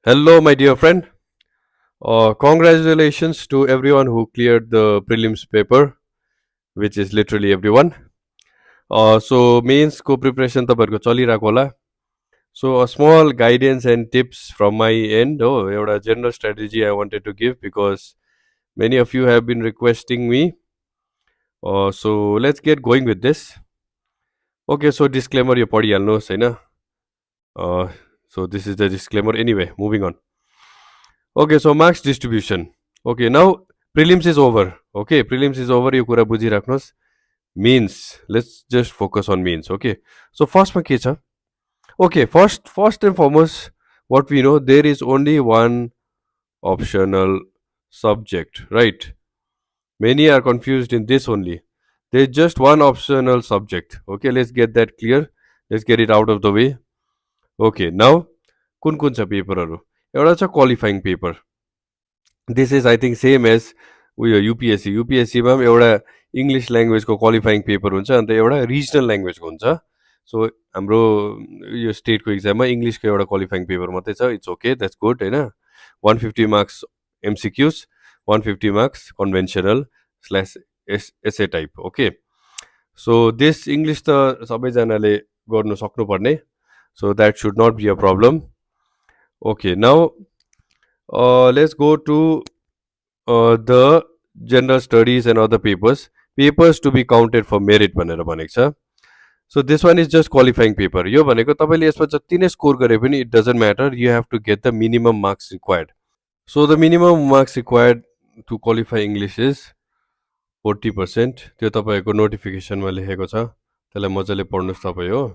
Hello, my dear friend. Congratulations to everyone who cleared the prelims paper, which is literally everyone. So mains को preparation तपाईँहरूको चलिरहेको होला. So a small guidance and tips from my end. एउटा general strategy I wanted to give because many of you have been requesting me. So let's get going with this. Okay, so disclaimer यो पढिहाल्नुहोस् हैन. So this is the disclaimer. Anyway, moving on. Okay, so marks distribution. Okay, now prelims is over. Okay, prelims is over. यो कुरा बुझिराख्नुहोस्. Means, let's just focus on means. Okay, so first मा के छ? Okay, first and foremost, what we know, there is only one optional subject, right? Many are confused in this only. There is just one optional subject. Okay, let's get that clear. Let's get it out of the way. Okay, now कुन छ पेपरहरू? एउटा छ qualifying paper. This is I think same as उयो UPSC युपिएससीमा पनि एउटा English ल्याङ्ग्वेजको qualifying paper हुन्छ अन्त एउटा रिजनल ल्याङ्ग्वेजको हुन्छ. सो हाम्रो यो स्टेटको इक्जाममा इङ्ग्लिसको एउटा क्वालिफाइङ पेपर मात्रै छ. इट्स ओके, द्याट्स गुड होइन. 150 marks MCQs, 150 marks conventional slash SA type. Okay, so this English त सबैजनाले गर्नु सक्नुपर्ने. So that should not be a problem. Okay, now let's go to the general studies and other papers to be counted for merit भनेर भनेको छ. So this one is just qualifying paper. यो भनेको तपाईले यसमा जति नै स्कोर गरे पनि it doesn't matter, you have to get the minimum marks required. So the minimum marks required to qualify English is 40%. त्यो तपाईको नोटिफिकेसनमा लेखेको छ, त्यसलाई मजाले पढ्नुस् तपाई हो.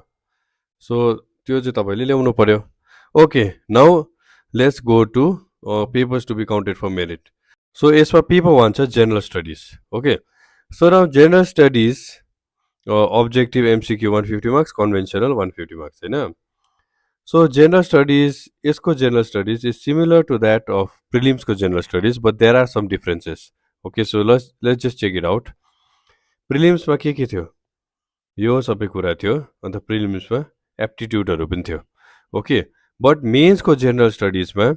सो त्यो चाहिँ तपाईले ल्याउनु पर्यो. Okay, now let's go to papers to be counted for merit. So यसमा paper 1 छ general studies. Okay, so now general studies objective MCQ 150 marks, conventional 150 marks हैन. So general studies, यसको general studies is similar to that of prelims को general studies, but there are some differences. Okay, so let's just check it out. prelims मा के थियो? यो सबै कुरा थियो. अन्त prelims मा aptitudeहरु पनि थियो. Okay, but mains को general studies मा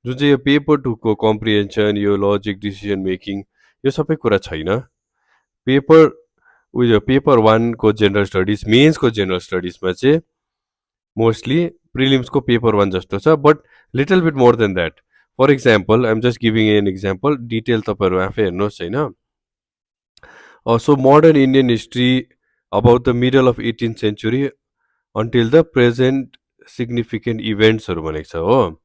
जुन चाहिँ यो पेपर 2 को कम्प्रिहेन्सन, यो लजिक, डिसिजन मेकिङ, यो सबै कुरा छैन. पेपर 1 को जनरल स्टडिज, मेन्स को जनरल स्टडिजमा चाहिँ मोस्टली प्रिलिम्स को पेपर 1 जस्तो छ, but little bit more than that. For example, I am just giving an example, detail तपाईहरु आफै हेर्नुहोस् हैन. So modern Indian history about the middle of 18th century until the present significant इभेन्ट्सहरु भनेको छ हो.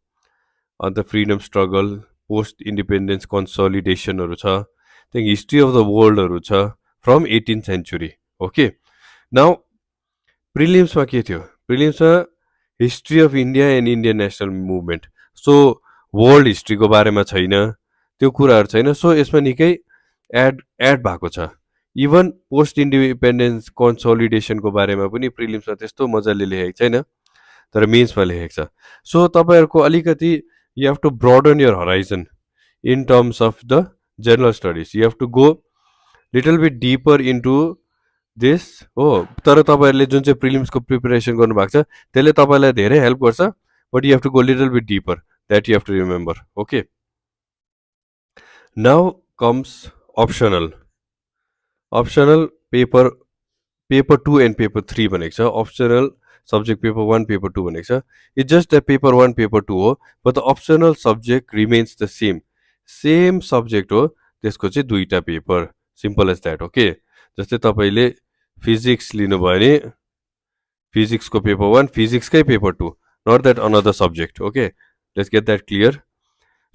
अन्त फ्रीडम स्ट्रगल, पोस्ट इन्डिपेन्डेन्स कन्सोलिडेसनहरु छ, त्यही हिस्ट्री अफ द वर्ल्डहरु छ from 18th century. Okay, now प्रिलिम्समा के थियो? प्रिलिम्समा history of India and Indian national movement. So world हिस्ट्रीको बारेमा छैन, त्यो कुराहरु छैन. सो यसमा निकै एड भएको छ. इभन पोस्ट इन्डिपेन्डेन्स कन्सोलिडेसनको बारेमा पनि प्रिलिम्समा त्यस्तो मजाले लेखेको छैन, तर मेन्समा लेखेको छ. सो तपाईहरुको अलिकति you have to broaden your horizon in terms of the general studies. You have to go little bit deeper into this. तर तपाईहरुले जुन चाहिँ प्रिलिम्स को प्रिपरेसन गर्नु भएको छ त्यसले तपाईलाई धेरै हेल्प गर्छ, but you have to go little bit deeper. That you have to remember. Okay, now comes optional paper 2 and paper 3 भनेको छ. optional subject paper 1 paper 2 भनेको छ. It's just that paper 1 paper 2 हो, but the optional subject remains the same subject हो. त्यसको चाहिँ दुईटा paper, simple as that. Okay, जस्तै तपाईले फिजिक्स लिनुभयो भने फिजिक्स को पेपर 1, फिजिक्स कै paper 2, not that another subject. Okay, let's get that clear.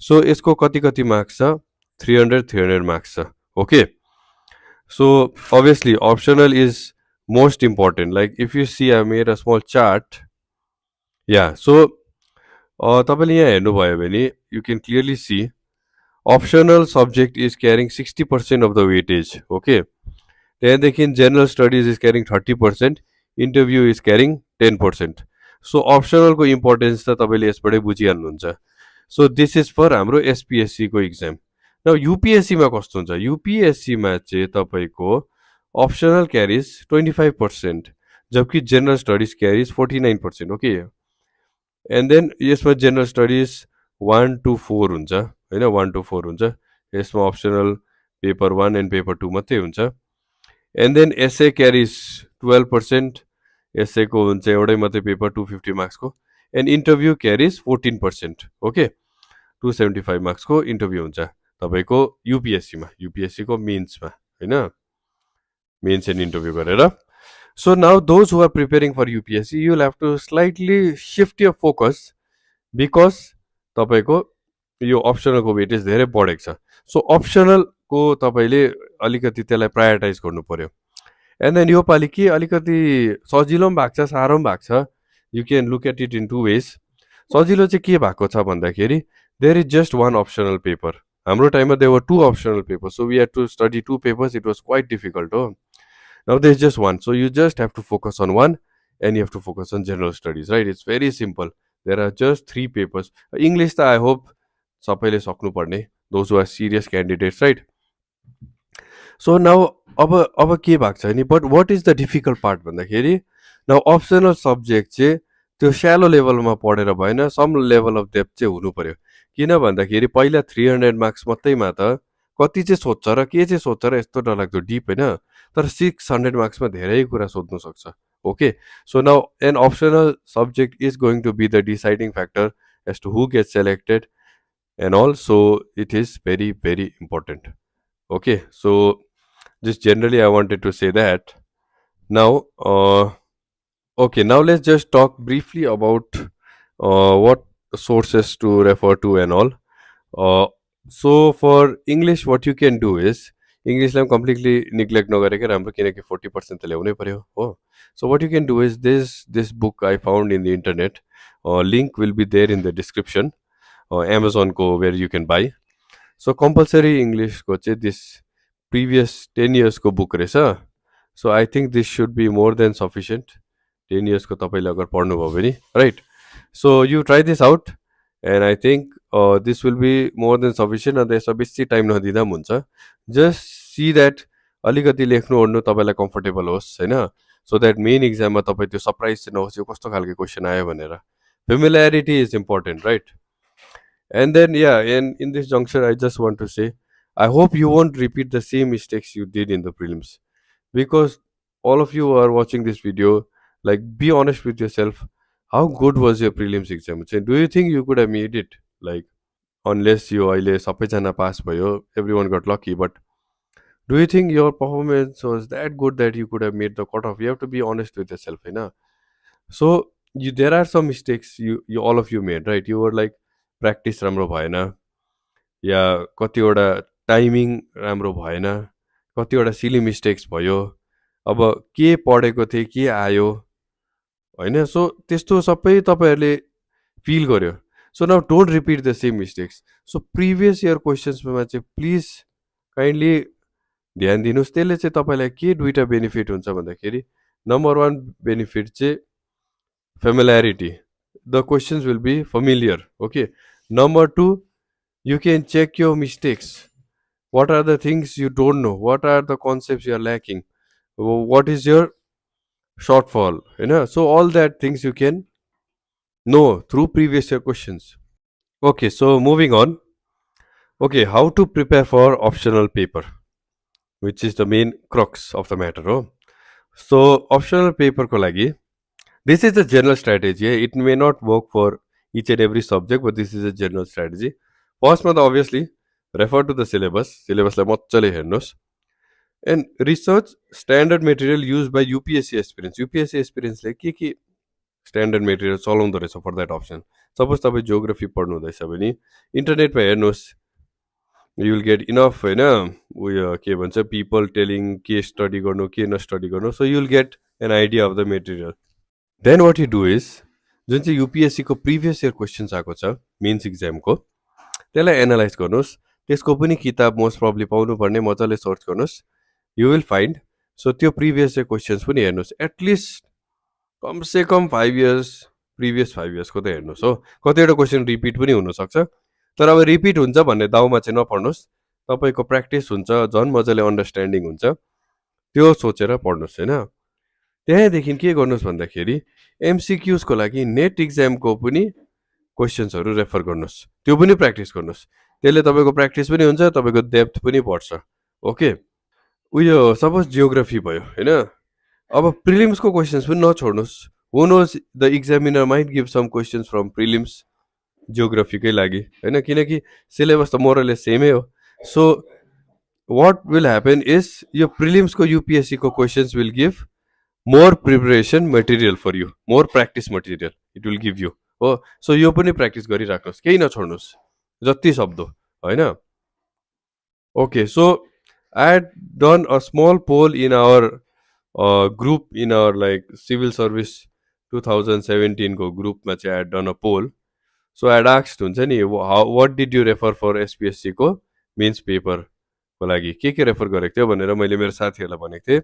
So यसको कति मार्क्स छ? 300 मार्क्स छ. Okay, so obviously optional is most important. Like if you see, I made a small chart. Yeah, so तपाईले यहाँ हेर्नुभयो भने you can clearly see optional subject is carrying 60% of the weightage. Okay, त्यहाँदेखि general studies is carrying 30%, interview is carrying 10%. So optional को importance त तपाईले यसबाटै बुझिहाल्नुहुन्छ. So this is for हाम्रो SPSC को exam. Now UPSC मा कस्तो हुन्छ? UPSC मा चाहिँ तपाईको optional carries 25%, जबकि general studies carries 49%. Okay, and then यसमा जेनरल स्टडिज 1 to 4 हुन्छ होइन, 1 to 4 हुन्छ। यसमा अप्सनल पेपर 1 एन्ड पेपर 2 मात्रै हुन्छ। एन्ड देन एसए क्यारिज 12%, एसएको हुन्छ एउटै मात्रै पेपर 250 मार्क्सको। एन्ड इन्टरभ्यू क्यारिज 14%, ओके, 275 मार्क्सको इन्टरभ्यू हुन्छ तपाईँको युपिएससीमा, युपिएससीको मेन्समा होइन, मेन्स एन्ड इन्टरभ्यू गरेर। So now those who are preparing for UPSC, you will have to slightly shift your focus because तपाईँको यो अप्सनलको वेटेज धेरै बढेको छ। सो अप्सनलको तपाईँले अलिकति त्यसलाई प्रायोरिटाइज गर्नु पर्यो। एन्ड देन योपालि के अलिकति सजिलो पनि भएको छ, साह्रो पनि भएको छ। You can look at it in 2 ways। सजिलो चाहिँ के भएको छ भन्दाखेरि there is just 1 optional paper. हाम्रो टाइममा there were 2 optional paper, so we had to study 2 papers. It was quite difficult हो। Now there's just one, so you just have to focus on one, and you have to focus on general studies, right? It's very simple. There are just 3 papers. English I hope सबैले सक्नु पर्ने, those who are serious candidates, right? So now अब के भएको छ नि, but what is the difficult part भन्दाखेरि now optional subject चाहिँ त्यो shallow लेभलमा पढेर भएन, some level of depth चाहिँ हुनु पर्यो। किन भन्दाखेरि पहिला 300 मार्क्स मात्रैमा त कति चाहिँ सोध्छ र के चाहिँ सोध्छ र यस्तो डरलाग्दो डिप होइन, तर 600 मार्क्समा धेरै कुरा सोध्नु सक्छ। Okay, so now an optional subject is going to be the deciding factor as to who get selected and all, so it is very very important. Okay, so just generally I wanted to say that. Now okay, now let's just talk briefly about what sources to refer to and all. So for English what you can do is English लाई completely neglect नगरेकै राम्रो, किनकि 40% त ल्याउनै पर्यो हो। So what you can do is this book I found in the internet, link will be there in the description, Amazon को where you can buy. So compulsory English को चाहिँ this previous 10 years को book रहेछ। So I think this should be more than sufficient, 10 years को तपाईँले अगर पढ्नुभयो भने, right? So you try this out and I think this will be more than sufficient। अन्त यसमा बेसी टाइम नदिँदा पनि हुन्छ। जस्ट सी द्याट अलिकति लेख्नु ओर्नु तपाईँलाई कम्फर्टेबल होस् होइन, सो द्याट मेन इक्जाममा तपाईँ त्यो सरप्राइज चाहिँ नहोस् यो कस्तो खालको क्वेसन आयो भनेर। Familiarity is important, right? And then yeah and in this juncture I just want to say I hope you won't repeat the same mistakes you did in the prelims, because all of you are watching this video, like be honest with yourself. How good was your prelims exam? Do you think you could have made it? Like, unless you अहिले सबैजना pass भयो, everyone got lucky, but do you think your performance was that good that you could have made the cutoff? You have to be honest with yourself, होइन? So there are some mistakes you all of you made, right? You were like practice राम्रो भएन, या कतिवटा timing राम्रो भएन, कतिवटा silly mistakes भयो, अब के पढेको थिएँ के आयो होइन। सो त्यस्तो सबै तपाईँहरूले फिल गर्यो। So now don't repeat the same mistakes. So previous year क्वेसन्समा चाहिँ प्लिज काइन्डली ध्यान दिनुहोस्। त्यसले चाहिँ तपाईँलाई के दुईवटा बेनिफिट हुन्छ भन्दाखेरि, नम्बर 1 बेनिफिट चाहिँ familiarity, the questions will be familiar, okay? Number 2, you can check your mistakes. What are the things you don't know? What are the concepts you are lacking? What is your shortfall? You know, so all that things you can know through previous year questions. Okay, so moving on. Okay, how to prepare for optional paper, which is the main crux of the matter. Oh, so optional paper ko lagi, this is the general strategy. It may not work for each and every subject, but this is a general strategy. First month, obviously, refer to the syllabus. Syllabus like मजाले हेर्नुस्, and research standard material used by UPSC aspirants. UPSC aspirants ले के standard material चलाउँदो रहेछ for that option. Suppose तपाईँ geography पढ्नु हुँदैछ भने इन्टरनेटमा हेर्नुस्, you will get enough होइन, उयो के भन्छ people telling के स्टडी गर्नु के न स्टडी गर्नु, so you will get an idea of the material. Then what you do is, जुन चाहिँ UPSC को प्रिभियस इयर क्वेसन्स आएको छ मेन्स इक्जामको, त्यसलाई एनालाइज गर्नुहोस्। त्यसको पनि किताब मोस्ट प्रब्ली पाउनुपर्ने, मजाले सर्च गर्नुहोस्, यु विल फाइन्ड। सो त्यो प्रिभियस इयर क्वेसन्स पनि हेर्नुहोस्, एटलिस्ट कमसे कम 5 years, प्रिभियस 5 yearsको त हेर्नुहोस् हो। कतिवटा क्वेसन रिपिट पनि हुनसक्छ, तर अब रिपिट हुन्छ भन्ने दाउमा चाहिँ नपढ्नुहोस्, तपाईँको प्र्याक्टिस हुन्छ, झन् मजाले अन्डरस्ट्यान्डिङ हुन्छ, त्यो सोचेर पढ्नुहोस् होइन। त्यहाँदेखि के गर्नुहोस् भन्दाखेरि एमसिक्युजको लागि नेट इक्जामको पनि क्वेसन्सहरू रेफर गर्नुहोस्, त्यो पनि प्र्याक्टिस गर्नुहोस्। त्यसले तपाईँको प्र्याक्टिस पनि हुन्छ, तपाईँको डेप्थ पनि बढ्छ। ओके, उयो सपोज जियोग्राफी भयो होइन, अब प्रिलिम्सको क्वेसन्स पनि नछोड्नुहोस्। Who knows the examiner might give some questions from prelims जियोग्राफीकै लागि होइन, किनकि सिलेबस त मोरलेस सेमै हो। So what will happen is यो प्रिलिम्सको युपिएससीको questions will give more preparation material for you, more practice material it will give you हो। सो यो पनि प्र्याक्टिस गरिराख्नुहोस्, केही नछोड्नुहोस् जति सक्दो होइन। Okay, so I had done a small poll in our group, in our like civil service 2017 को ग्रुपमा चाहिँ I had done a poll. So I had asked हुन्छ नि, what did you refer for SPSC को men's paper को लागि के refer गरेको थियो भनेर मैले मेरो साथीहरूलाई भनेको थिएँ।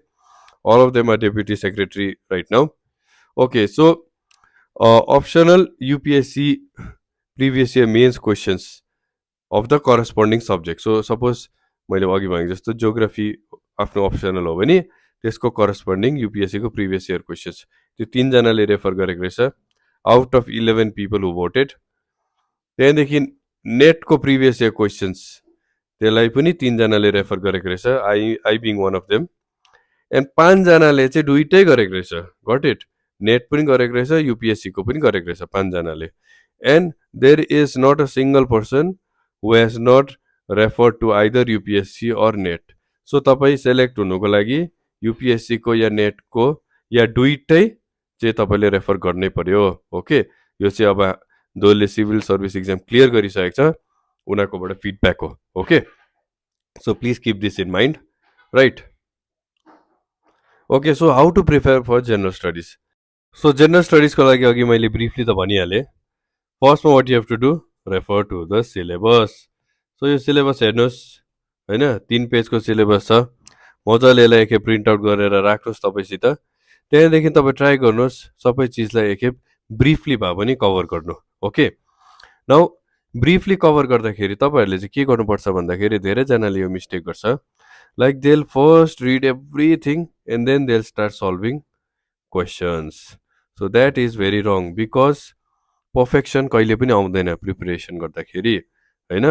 All of them are deputy secretary right now. Okay, so optional UPSC previous year mains questions of the corresponding subject. So suppose मैले अघि भनेको जस्तो जियोग्राफी आफ्नो अप्सनल हो भने त्यसको करस्पोन्डिङ युपिएससीको प्रिभियस इयर क्वेसन्स त्यो तीनजनाले रेफर गरेको रहेछ out of 11 people who voted. त्यहाँदेखि नेटको प्रिभियस इयर क्वेसन्स त्यसलाई पनि तीनजनाले रेफर गरेको रहेछ, I being one of them. And 5 जनाले चाहिँ दुइटै गरेको रहेछ, गट इट, नेट पनि गरेको रहेछ युपिएससीको पनि गरेको रहेछ 5 जनाले। And there is not a single person who has not refer to either UPSC or NET. सो तपाईँ सेलेक्ट हुनुको लागि युपिएससीको या नेटको या दुइटै चाहिँ तपाईँले रेफर गर्नै पर्यो। ओके, यो चाहिँ अब जसले सिभिल सर्भिस इक्जाम क्लियर गरिसकेको छ उनीहरूकोबाट फिडब्याक हो। Okay, so please keep this in mind, right. Okay, so how to prepare for general studies. So general स्टडिजको लागि अघि मैले ब्रिफली त भनिहालेँ। फर्स्टमा what you have to do, refer to the syllabus. So यो सिलेबस हेर्नुहोस् होइन, 3 पेजको सिलेबस छ, मजाले यसलाई एकखेप प्रिन्ट आउट गरेर राख्नुहोस् तपाईँसित। त्यहाँदेखि तपाईँ ट्राई गर्नुहोस् सबै चिजलाई एकखेप ब्रिफली भए पनि कभर गर्नु। ओके, नाउ ब्रिफली कभर गर्दाखेरि तपाईँहरूले चाहिँ के गर्नुपर्छ भन्दाखेरि धेरैजनाले यो मिस्टेक गर्छ, like they'll first read everything and then they'll start solving questions. So that is very wrong, because perfection कहिले पनि आउँदैन प्रिपरेसन गर्दाखेरि होइन,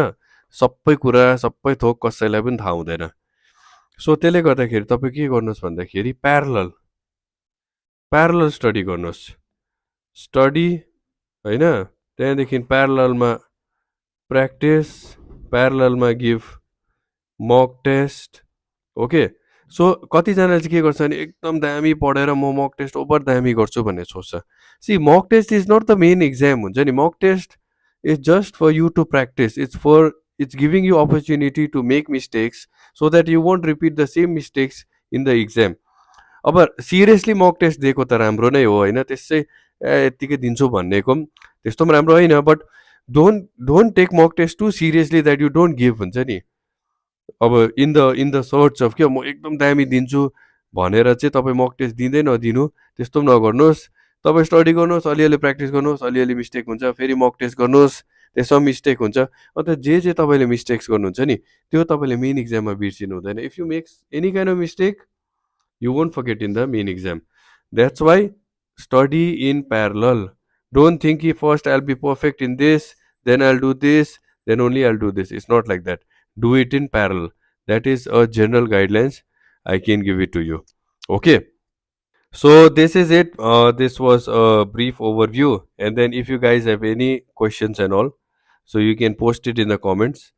सबै कुरा सबै थोक कसैलाई पनि थाहा हुँदैन। सो त्यसले गर्दाखेरि तपाईँ के गर्नुहोस् भन्दाखेरि प्यारलल स्टडी गर्नुहोस्, स्टडी होइन, त्यहाँदेखि प्यारललमा प्र्याक्टिस, प्यारललमा give mock test. Okay, so कतिजनाले चाहिँ के गर्छ भने एकदम दामी पढेर म मक टेस्ट ओभर दामी गर्छु भन्ने सोच्छ। See mock test is not the main exam हुन्छ नि, mock test is just for you to practise, it's giving you opportunity to make mistakes so that you won't repeat the same mistakes in the exam. अब seriously मक test दिएको त राम्रो नै हो होइन, त्यसै यत्तिकै दिन्छु भन्नेको त्यस्तो पनि राम्रो होइन, but don't take mock test too seriously that you don't give हुन्छ नि। अब इन द सर्च अफ के म एकदम दामी दिन्छु भनेर चाहिँ तपाईँ मक टेस्ट दिँदै नदिनु, त्यस्तो पनि नगर्नुहोस्। तपाईँ स्टडी गर्नुहोस्, अलिअलि प्र्याक्टिस गर्नुहोस्, अलिअलि मिस्टेक हुन्छ फेरि मक टेस्ट गर्नुहोस्, त्यसमा मिस्टेक हुन्छ। अन्त जे तपाईँले मिस्टेक्स गर्नुहुन्छ नि त्यो तपाईँले मेन इक्जाममा बिर्सिनु हुँदैन। If you makes any kind of mistake you won't forget in the main exam. That's why study in parallel. Don't think कि first I will be perfect in this, then I will do this, then only I will do this. It's not like that, do it in parallel. That is a general guidelines I can give it to you. Okay, so this is it. This was a brief overview, and then if you guys have any questions and all, so you can post it in the comments.